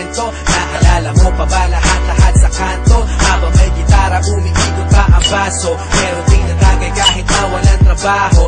kwento. Naalala mo pa ba lahat sa kanto? Habang may gitara, umiikot pa ang baso. Meron ding natagay kahit na walang trabaho.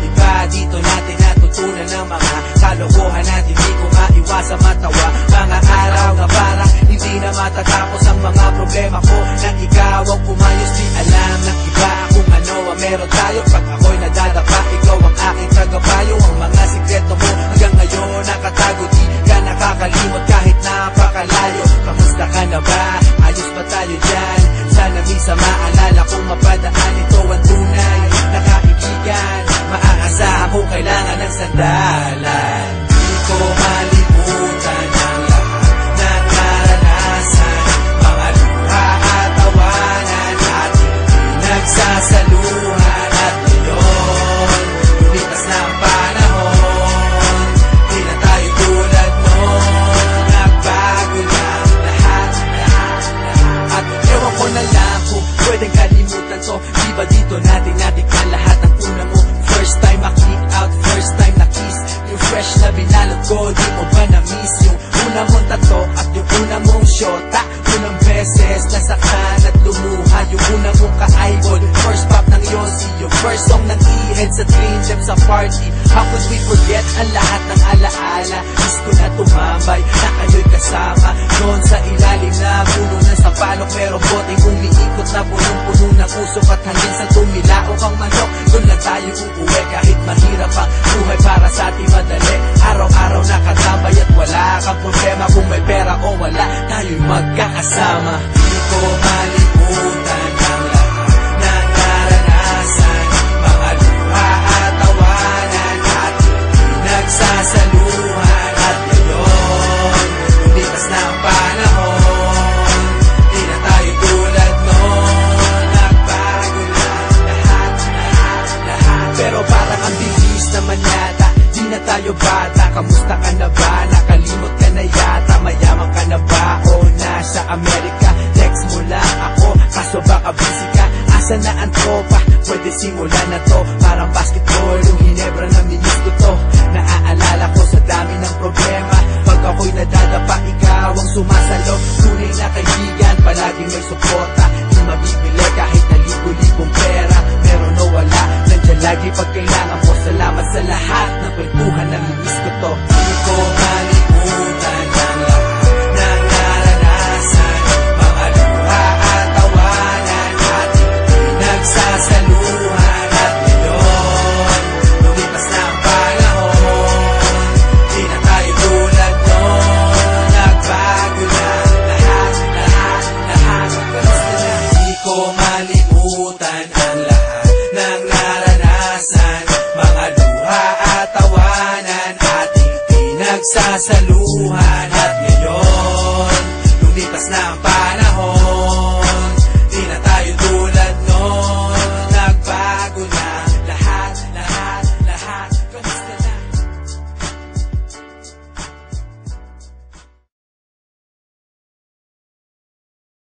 Diba dito natin natutunan ng mga kalokohan na hindi ko maiwasan matawa. Mga araw na parang hindi na matatapos ang mga problema ko. Na ikaw ang pumayos, di alam ng iba kung ano ang meron tayo. Pag ako'y nadadapa, ikaw ang aking tagapayo. Ang mga sikreto mo hanggang ngayon nakatago, di ka nakakalimot kahit napakalayo. Kamusta ka na ba? Ayos ba tayo dyan? Sana minsan maalala kong mapadaan. Ito ang tunay na kaibigan. Maaasahan kung kailangan ng sandalan. Di ko malimutan ang lahat ng naranasan. Mga luha at tawanan ating pinagsasaluhan. At ngayon, lumipas na ang panahon. Di na tayo tulad noon. Nagbago lang lahat. At ewan ko na lang kung pwedeng kalimutan to. Di ba dito natin natikman lahat ng una mo? First time ma-click out, first time na-kiss. Yung fresh na binalot ko, di mo ba na-miss? Yung una mong tato at yung una mong shota. Unang beses nasakan at lumuha. Yung una mong ka-eyeball, first pop ng Yossi. Yung first song ng E-head sa Dream Jam sa party. How could we forget ang lahat ng alaala? Miss ko na tumambay, na kayo'y kasama doon sa ilalim na puno ng sapalok. Pero boting umiikot na punong-puno ng usok. At hanggang sa tumilaok ang manok, doon lang tayo uuwi. Kahit mahirap ang buhay para sa ating madali. Araw-araw nakatambay at wala kang problema. Kung may pera o wala, tayo'y magkakasama. Di ko malimutan ang lahat ng naranasan. Mga luha at tawanan ating pinagsasaluhan. At ngayon, lumipas na ang panahon. Di na tayo tulad noon. Nagbago lang lahat. Pero parang ang bilis naman yata. Di na tayo bata. Kamusta ka na ba? Nakalimot ka na yata. Mayaman ka na ba? O nasa Amerika? Text mo lang ako, kaso baka busy ka. Asa na ang tropa? Pwede simulan na to. Parang basketball, yung Ginebra na minis ko to. Naaalala ko sa dami ng problema. Pag ako'y nadadapa, ikaw ang sumasalo. Tunay na kaibigan, palaging may suporta. Di mabibili kahit na libo-libong pera. Meron o wala, nandyan lagi pag kailangan mo. Salamat sa lahat ng kwentuhan na minis ko to. Di ko malimutan ang lahat ng naranasan. Mga luha at tawanan ating pinagsasaluhan. At ngayon, lumipas na ang panahon. Di na tayo tulad noon. Nagbago lang lahat. Di ko malimutan ang lahat ng naranasan. Mga luha at tawanan ating pinagsasaluhan.